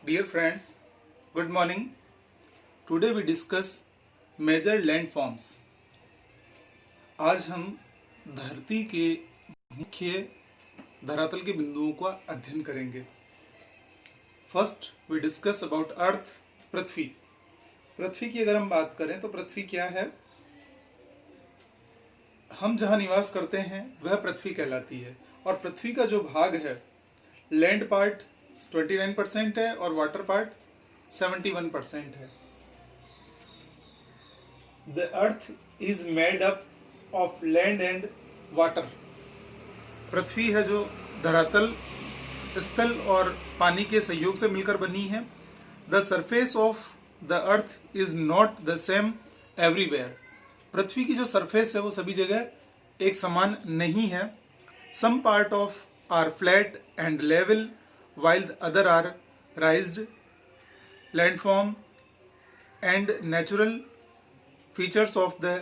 Dear friends, good morning. Today we discuss major landforms. आज हम धरती के मुख्य धरातल के बिंदुओं का अध्ययन करेंगे. First we discuss about earth, पृथ्वी. पृथ्वी की अगर हम बात करें तो पृथ्वी क्या है? हम जहाँ निवास करते हैं वह पृथ्वी कहलाती है. और पृथ्वी का जो भाग है, लैंड पार्ट 29% है और वाटर पार्ट 71% है. The earth is made up of land and water. पृथ्वी है जो धरातल, स्थल और पानी के सहयोग से मिलकर बनी है. The surface of the earth is not the same everywhere. पृथ्वी की जो सरफेस है वो सभी जगह एक समान नहीं है. Some part of are flat and level while the other are raised landform and natural features of the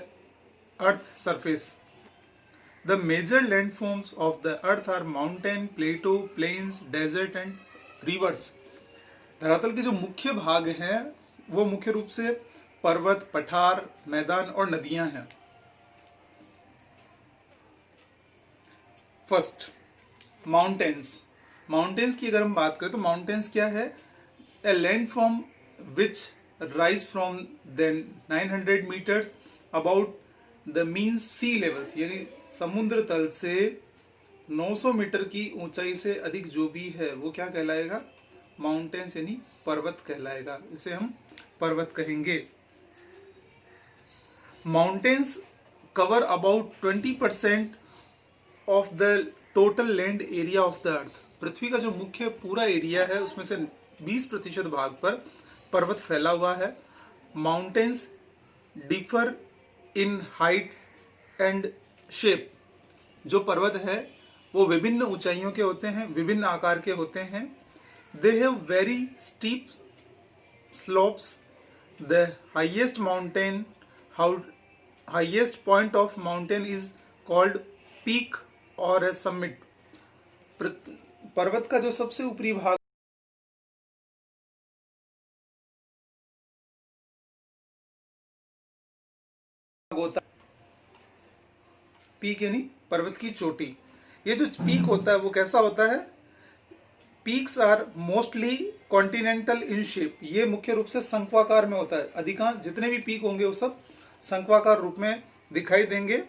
earth's surface. The major landforms of the earth are mountain, plateau, plains, desert and rivers. धरातल के जो मुख्य भाग हैं वो मुख्य रूप से पर्वत, पठार, मैदान और नदियां हैं. First, mountains. माउंटेन्स की अगर हम बात करें तो माउंटेन्स क्या है? A landform which rise from than 900 metres about the mean sea levels, यानी समुद्र तल से 900 मीटर की ऊंचाई से अधिक जो भी है वो क्या कहलाएगा? माउंटेन्स यानी पर्वत कहलाएगा. इसे हम पर्वत कहेंगे. Mountains cover about 20% of the total land area of the earth. पृथ्वी का जो मुख्य पूरा एरिया है उसमें से 20% भाग पर पर्वत फैला हुआ है. Mountains differ in Heights and shape. जो पर्वत है वो विभिन्न ऊंचाइयों के होते हैं, विभिन्न आकार के होते हैं. They have very steep slopes. The highest mountain highest point of mountain is called peak और ए समिट. पर्वत का जो सबसे ऊपरी भाग होता है पीक, यानी पर्वत की चोटी. ये जो पीक होता है वो कैसा होता है? Peaks are mostly continental in shape. ये मुख्य रूप से शंक्वाकार में होता है. अधिकांश जितने भी पीक होंगे वो सब शंक्वाकार रूप में दिखाई देंगे.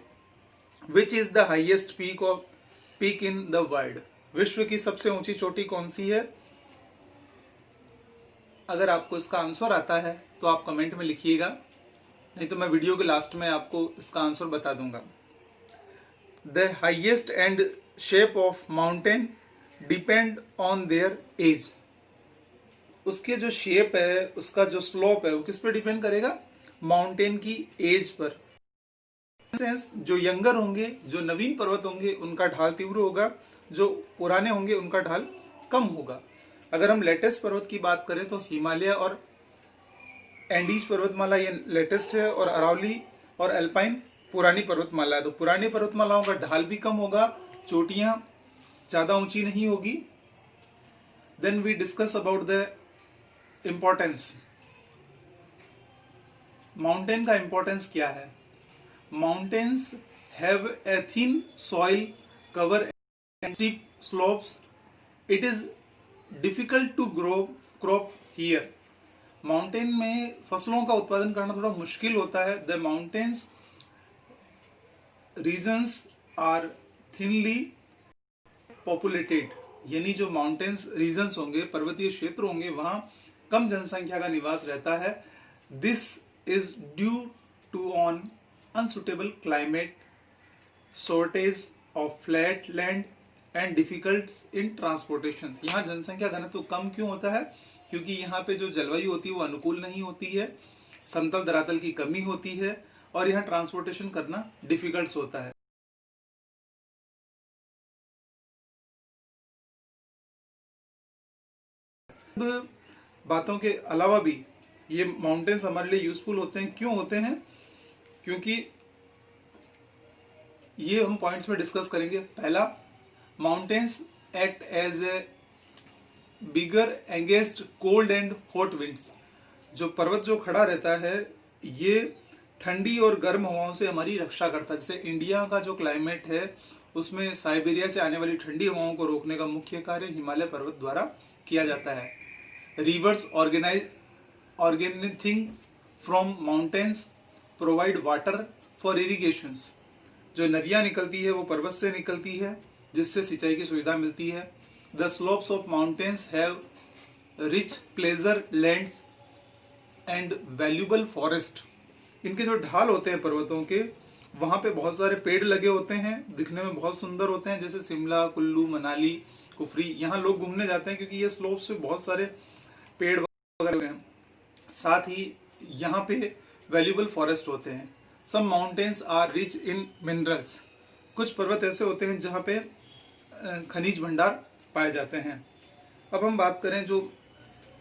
Which is the highest peak in the world. विश्व की सबसे ऊंची चोटी कौन सी है? अगर आपको इसका आंसर आता है तो आप कमेंट में लिखिएगा, नहीं तो मैं वीडियो के लास्ट में आपको इसका आंसर बता दूंगा. The highest and shape of mountain depend on their age. उसके जो शेप है, उसका जो स्लोप है वो किस पर डिपेंड करेगा? माउंटेन की एज पर. जो यंगर होंगे, जो नवीन पर्वत होंगे उनका ढाल तीव्र होगा, जो पुराने होंगे उनका ढाल कम होगा. अगर हम लेटेस्ट पर्वत की बात करें तो हिमालय और एंडीज पर्वतमाला ये लेटेस्ट है और अरावली और एल्पाइन पुरानी पर्वतमाला है. तो पुरानी पर्वतमालाओं का ढाल भी कम होगा, चोटियां ज्यादा ऊंची नहीं होगी. Then we discuss about the importance. Mountain का इम्पोर्टेंस क्या है? Mountains have a thin soil cover and steep slopes. It is difficult to grow crop here. Mountain में फसलों का उत्पादन करना थोड़ा मुश्किल होता है. The mountains regions are thinly populated. यानी जो mountains regions होंगे, पर्वतीय क्षेत्र होंगे, वहाँ कम जनसंख्या का निवास रहता है. This is due to on unsuitable climate, shortage of flat land and difficulties in transportation. यहाँ जनसंख्या घनत्व कम क्यों होता है? क्योंकि यहाँ पे जो जलवायु होती है वो अनुकूल नहीं होती है, समतल धरातल की कमी होती है और यहाँ ट्रांसपोर्टेशन करना डिफिकल्ट होता है. बातों के अलावा भी ये माउंटेन्स हमारे लिए यूजफुल होते हैं. क्यों होते हैं? क्योंकि ये हम पॉइंट्स में डिस्कस करेंगे. पहला, mountains act as a bigger against cold and hot winds. जो पर्वत जो खड़ा रहता है ये ठंडी और गर्म हवाओं से हमारी रक्षा करता है। जैसे इंडिया का जो क्लाइमेट है उसमें साइबेरिया से आने वाली ठंडी हवाओं को रोकने का मुख्य कार्य हिमालय पर्वत द्वारा किया जाता है। Rivers originating from mountains provide water for irrigations. जो नदियाँ निकलती है वो पर्वत से निकलती है जिससे सिंचाई की सुविधा मिलती है। The slopes of mountains have rich pleasure lands and valuable forest. इनके जो ढाल होते हैं पर्वतों के वहाँ पे बहुत सारे पेड़ लगे होते हैं, दिखने में बहुत सुंदर होते हैं, जैसे शिमला, कुल्लू, मनाली, कुफरी। यहाँ लोग घूमने जाते हैं क्योंकि ये स्लोप्स पे बहुत सारे पेड़ वगैरह होते हैं। साथ ही यहाँ पे वैल्यूबल फॉरेस्ट होते हैं। Some mountains are rich in minerals. कुछ पर्वत ऐसे होते हैं जहाँ पे खनिज भंडार पाए जाते हैं। अब हम बात करें जो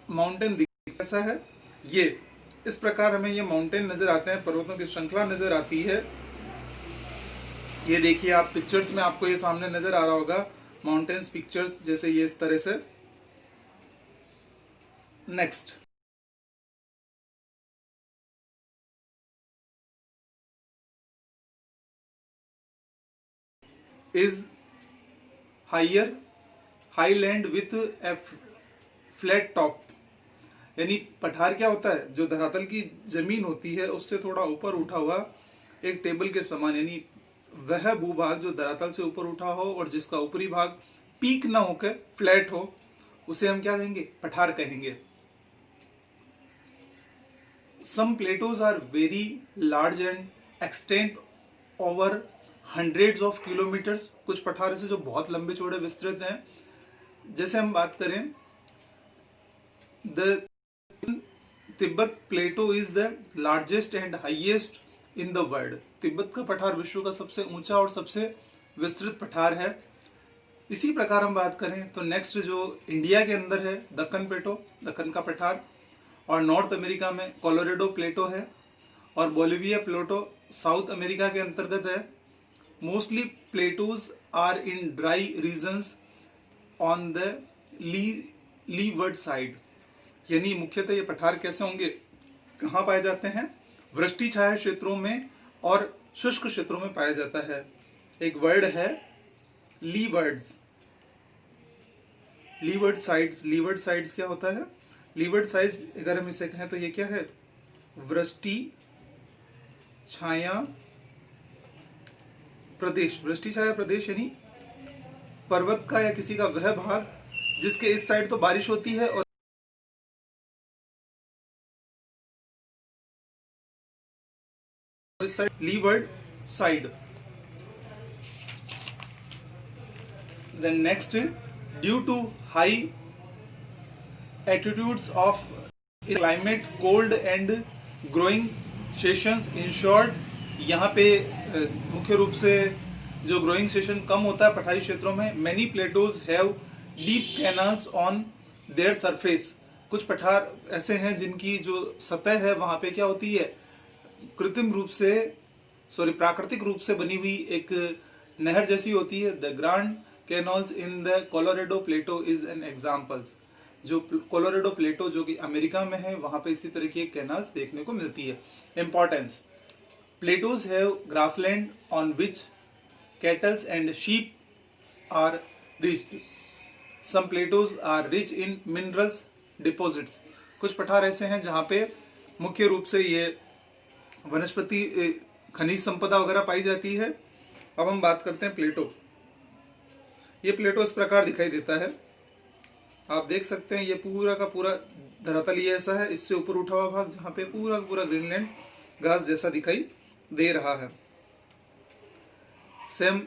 माउंटेन कैसा है, ये इस प्रकार हमें ये माउंटेन नजर आते हैं, पर्वतों की श्रृंखला नजर आती है। ये देखिए आप पिक्चर्स में आपको ये सामने नजर आ रहा होगा माउंटेन्स पिक्चर्स, जैसे ये इस तरह से। Next is higher highland with a flat top. यानी पठार क्या होता है, जो धरातल की जमीन होती है उससे थोड़ा ऊपर उठा हुआ एक टेबल के समान, यानी वह भूभाग जो धरातल से ऊपर उठा हो और जिसका ऊपरी भाग पीक ना होकर फ्लैट हो, उसे हम क्या कहेंगे, पठार कहेंगे। Some plateaus are very large and extend over hundreds of kilometres. कुछ पठार ऐसे जो बहुत लंबे चौड़े विस्तृत हैं। जैसे हम बात करें the Tibet plateau is the largest and highest in the world. Tibet का पठार विश्व का सबसे ऊंचा और सबसे विस्तृत पठार है। इसी प्रकार हम बात करें तो नेक्स्ट जो इंडिया के अंदर है दक्कन प्लेटो, दक्कन का पठार, और नॉर्थ अमेरिका में कोलोराडो प्लेटो है, और बोलिविया प्लेटो साउथ अमेरिका के अंतर्गत है। Mostly plateaus are in dry regions on the leeward side. यानी मुख्यतः ये पठार कैसे होंगे, कहाँ पाए जाते हैं, वृष्टि छाया क्षेत्रों में और शुष्क क्षेत्रों में पाया जाता है। एक वर्ड है लीवर्ड्स, लीवर्ड साइड्स। लीवर्ड साइड्स क्या होता है, लीवर्ड साइड्स अगर हम इसे कहें तो ये क्या है, वृष्टि छाया प्रदेश। वृष्टि छाया प्रदेश यानी पर्वत का या किसी का वह भाग जिसके इस साइड तो बारिश होती है और इस side levered side. Then next, due to high altitudes of climate, cold and growing sessions, in short यहाँ पे मुख्य रूप से जो ग्रोइंग सेशन कम होता है पठारी क्षेत्रों में। Many Plato's have deep canals on their surface. कुछ पठार ऐसे हैं जिनकी जो सतह है वहाँ पे क्या होती है, कृत्रिम रूप से प्राकृतिक रूप से बनी हुई एक नहर जैसी होती है। The grand canals in the Colorado plateau is an examples. जो कोलोराडो प्लेटो जो कि अमेरिका में है वहाँ पे इसी तरह की कैनाल्स देखने को मिलती है। Importance, plateaus have grassland on which cattles and sheep are reached. Some plateaus are rich in minerals deposits. कुछ पठार ऐसे हैं जहाँ पे मुख्य रूप से ये वनस्पति खनिज संपदा वगैरह पाई जाती है। अब हम बात करते हैं प्लेटो। ये प्लेटो इस प्रकार दिखाई देता है, आप देख सकते हैं ये पूरा का पूरा धरातल ये ऐसा है, इससे ऊपर उठा हुआ भाग जहाँ पे पूरा का पूरा ग्रीनलैंड घास जैसा दिखाई दे रहा है। सेम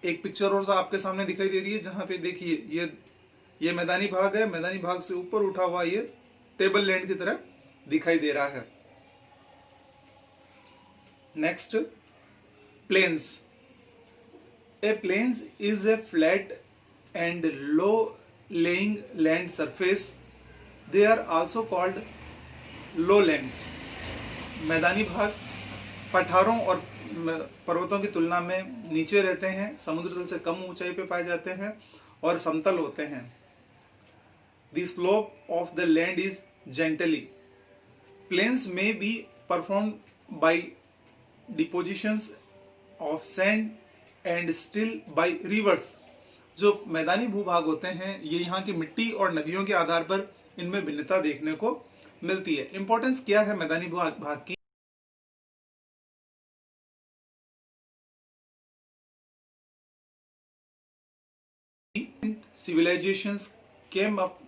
एक पिक्चर और आपके सामने दिखाई दे रही है जहाँ पे देखिए ये मैदानी भाग है, मैदानी भाग से ऊपर उठा हुआ ये टेबल लैंड की तरह दिखाई दे रहा है। Next, plains. A plains is a flat and low-lying land surface. They are also called lowlands. मैदानी भाग पठारों और पर्वतों की तुलना में नीचे रहते हैं, समुद्र तल से कम ऊंचाई पे पाए जाते हैं और समतल होते हैं। The slope of the land is gently. Plains may be performed by depositions of sand and still by rivers. जो मैदानी भूभाग होते हैं ये यहाँ की मिट्टी और नदियों के आधार पर इनमें भिन्नता देखने को मिलती है। इंपॉर्टेंस क्या है मैदानी भूभाग की? Civilizations came up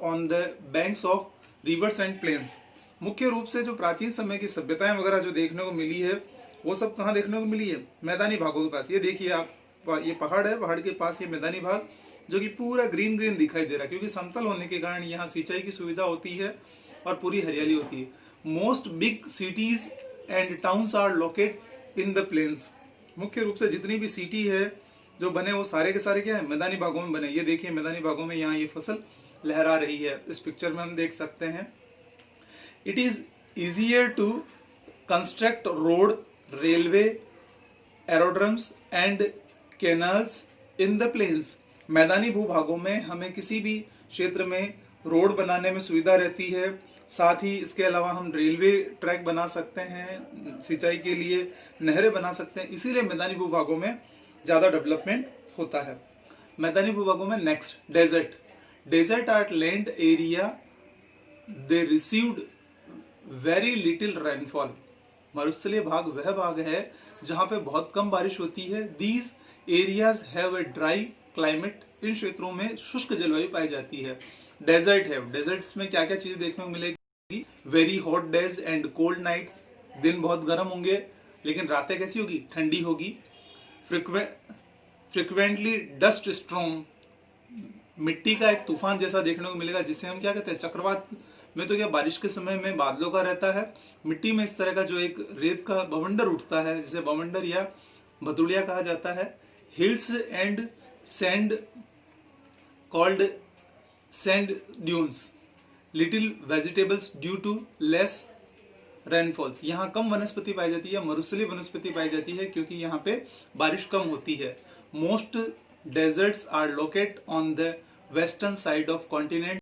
on the banks of rivers and plains. मुख्य रूप से जो प्राचीन समय की सभ्यताएं वगैरह जो देखने को मिली है वो सब कहाँ देखने को मिली है? मैदानी भागों के पास। ये देखिए आप, ये पहाड़ है, पहाड़ के पास ये मैदानी भाग जो कि पूरा ग्रीन ग्रीन दिखाई दे रहा है क्योंकि समतल होने के कारण यहाँ सिंचाई की सुविधा होती है और पूरी हरियाली होती है। Most big cities and towns are located in the plains. मुख्य रूप से जितनी भी सिटी है जो बने वो सारे के सारे क्या है? मैदानी भागों में बने। ये देखिए मैदानी भागों में यहाँ ये फसल लहरा रही है, इस पिक्चर में हम देख सकते हैं। It is easier to construct road, railway, aerodromes and canals in the plains. मैदानी भूभागों में हमें किसी भी क्षेत्र में रोड बनाने में सुविधा रहती है, साथ ही इसके अलावा हम रेलवे ट्रैक बना सकते हैं, सिंचाई के लिए नहरें बना सकते हैं, इसीलिए मैदानी भूभागों में ज़्यादा डेवलपमेंट होता है। मैदानी भूभागों में next desert are land area they received very little rainfall. मरुस्थलीय भाग वह भाग है जहाँ पे बहुत कम बारिश होती है। These areas have a dry climate. इन क्षेत्रों में शुष्क जलवायु पाई जाती है। डेजर्ट है, डेजर्ट्स में क्या क्या चीजें देखने को मिलेगी? Very hot days and cold nights. दिन बहुत गर्म होंगे लेकिन रातें कैसी होगी? ठंडी होगी। Frequently dust storm. मिट्टी का एक तूफान जैसा देखने को मिलेगा जिसे हम क्या कहते हैं? चक्रवात में तो क्या बारिश के समय में बादलों का रहता है, मिट्टी में इस तरह का जो एक रेत का बवंडर उठता है जिसे बवंडर या भतुड़िया कहा जाता है। Hills and sand called sand dunes. Little vegetables due to less rainfalls. यहाँ कम वनस्पति पाई जाती है, मरुस्थलीय वनस्पति पाई जाती है क्योंकि यहाँ पे बारिश कम होती है। Most deserts are located on the western side of continent.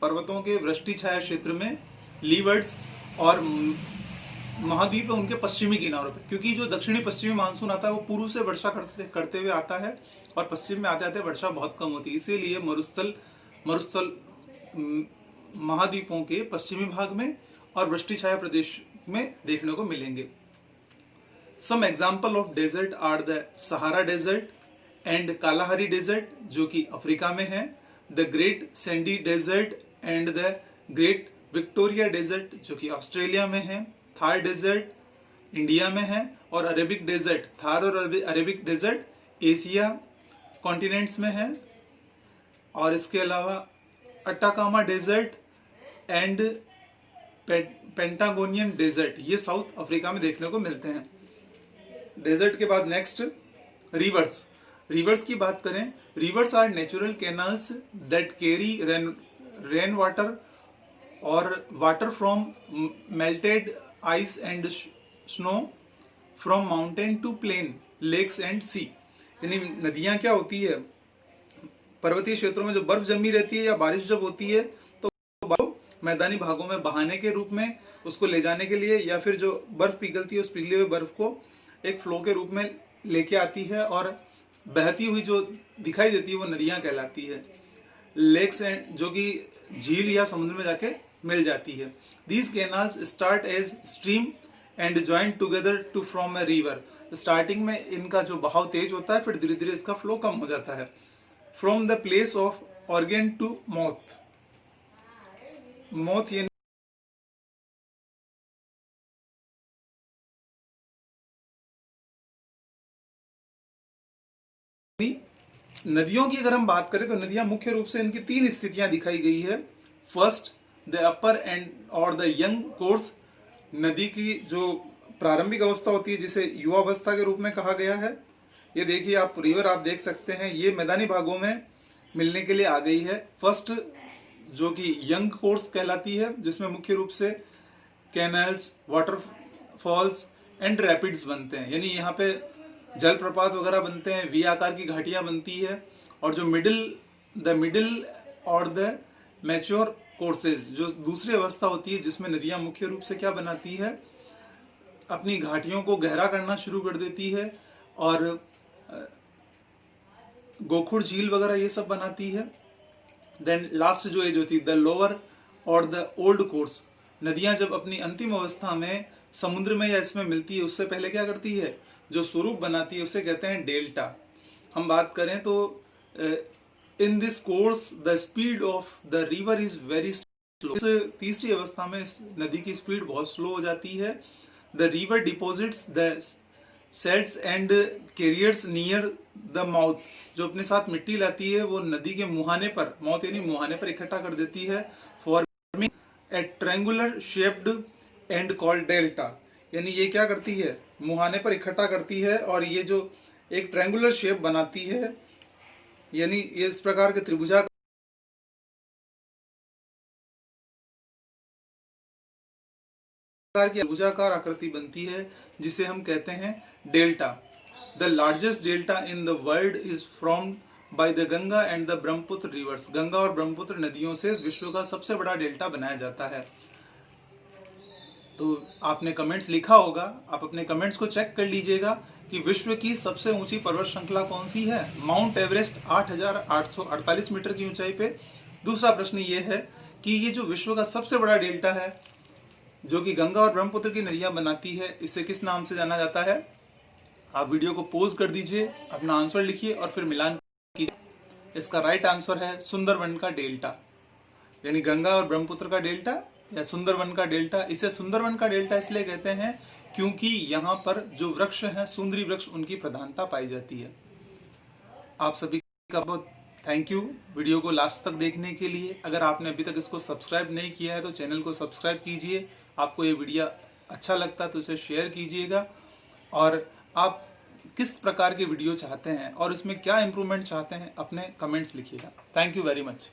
पर्वतों के वृष्टि छाया क्षेत्र में लीवर्ड्स और महाद्वीप है उनके पश्चिमी किनारों पे, क्योंकि जो दक्षिणी पश्चिमी मानसून आता है वो पूर्व से वर्षा करते हुए आता है और पश्चिम में आते आते वर्षा बहुत कम होती है। इसीलिए मरुस्थल महाद्वीपों के पश्चिमी भाग में और वृष्टि छाया प्रदेश में देखने को मिलेंगे। Some example of desert are the Sahara desert and Kalahari desert जो कि अफ्रीका में है, the great sandy desert and the great Victoria desert जो कि ऑस्ट्रेलिया में है, थार डेजर्ट इंडिया में है और अरेबिक डेजर्ट, थार और अरेबिक डेजर्ट एशिया कॉन्टिनेंट्स में है। और इसके अलावा Atacama desert and Patagonian desert ये साउथ अफ्रीका में देखने को मिलते हैं। डेजर्ट के बाद नेक्स्ट रिवर्स की बात करें। Rivers are natural canals that carry rain water और water from melted ice and snow from mountain to plain, lakes and sea. यानी नदियां क्या होती है? पर्वतीय क्षेत्रों में जो बर्फ जमी रहती है या बारिश जब होती है तो मैदानी भागों में बहाने के रूप में उसको ले जाने के लिए, या फिर जो बर्फ पिघलती है उस पिघले हुए बर्फ को एक फ्लो के रूप में लेके आती है और बहती हुई जो दिखाई देती है वो नदियां कहलाती है। लेक्स एंड जो कि झील या समुद्र में जाके मिल जाती है। These canals start as stream and join together to form a river. Starting में इनका जो बहाव तेज होता है फिर धीरे धीरे इसका फ्लो कम हो जाता है। From the place of origin to mouth ये नदियों की अगर हम बात करें तो नदियां मुख्य रूप से इनकी तीन स्थितियां दिखाई गई है। फर्स्ट द अपर एंड और द यंग कोर्स। नदी की जो प्रारंभिक अवस्था होती है जिसे युवा अवस्था के रूप में कहा गया है। ये देखिए आप रिवर आप देख सकते हैं ये मैदानी भागों में मिलने के लिए आ गई है। फर्स्ट जो कि यंग कोर्स कहलाती है जिसमें मुख्य रूप से कैनल्स, वाटरफॉल्स एंड रैपिड्स बनते हैं, यानी यहाँ पे जलप्रपात वगैरह बनते हैं, वी आकार की घाटियां बनती है। और जो मिडिल और द मैच्योर कोर्सेज, जो दूसरी अवस्था होती है जिसमें नदियां मुख्य रूप से क्या बनाती है, अपनी घाटियों को गहरा करना शुरू कर देती है और गोखुर झील वगैरह ये सब बनाती है। देन लास्ट जो एज होती है द लोअर और द ओल्ड कोर्स, नदियां जब अपनी अंतिम अवस्था में समुद्र में या इसमें मिलती है उससे पहले क्या करती है, जो स्वरूप बनाती है उसे कहते हैं डेल्टा। हम बात करें तो in this course the speed of the river is very slow. इस तीसरी अवस्था में इस नदी की स्पीड बहुत स्लो हो जाती है। The river deposits the sets and carriers near the mouth, जो अपने साथ मिट्टी लाती है वो नदी के मुहाने पर, माउथ यानी मुहाने पर इकट्ठा कर देती है, forming a triangular shaped and called delta. यानी ये क्या करती है, मुहाने पर इकट्ठा करती है और ये जो एक ट्रायंगुलर शेप बनाती है, यानी ये इस प्रकार के त्रिभुजाकार आकृति बनती है जिसे हम कहते हैं delta. The largest delta in the world is formed by the Ganga and the Brahmaputra reverse. Ganga और ब्रह्मपुत्र नदियों से विश्व का सबसे बड़ा डेल्टा बनाया जाता है। तो आपने कमेंट्स लिखा होगा, आप अपने कमेंट्स को चेक कर लीजिएगा कि विश्व की सबसे ऊंची पर्वत श्रृंखला कौन सी है। माउंट एवरेस्ट 8,848 मीटर की ऊंचाई पे। दूसरा प्रश्न ये है कि ये जो विश्व का सबसे बड़ा डेल्टा है जो कि गंगा और ब्रह्मपुत्र की नदियां बनाती है, इसे किस नाम से जाना जाता है। आप वीडियो को पॉज कर दीजिए, अपना आंसर लिखिए और फिर मिलान कीजिए। इसका राइट आंसर है सुंदरवन का डेल्टा, यानी गंगा और ब्रह्मपुत्र का डेल्टा या सुंदरवन का डेल्टा। इसे सुंदरवन का डेल्टा इसलिए कहते हैं क्योंकि यहाँ पर जो वृक्ष हैं, सुंदरी वृक्ष, उनकी प्रधानता पाई जाती है। आप सभी का बहुत थैंक यू वीडियो को लास्ट तक देखने के लिए। अगर आपने अभी तक इसको सब्सक्राइब नहीं किया है तो चैनल को सब्सक्राइब कीजिए। आपको ये वीडियो अच्छा लगता है तो इसे शेयर कीजिएगा। और आप किस प्रकार के वीडियो चाहते हैं और इसमें क्या इम्प्रूवमेंट चाहते हैं, अपने कमेंट्स लिखिएगा। Thank you very much.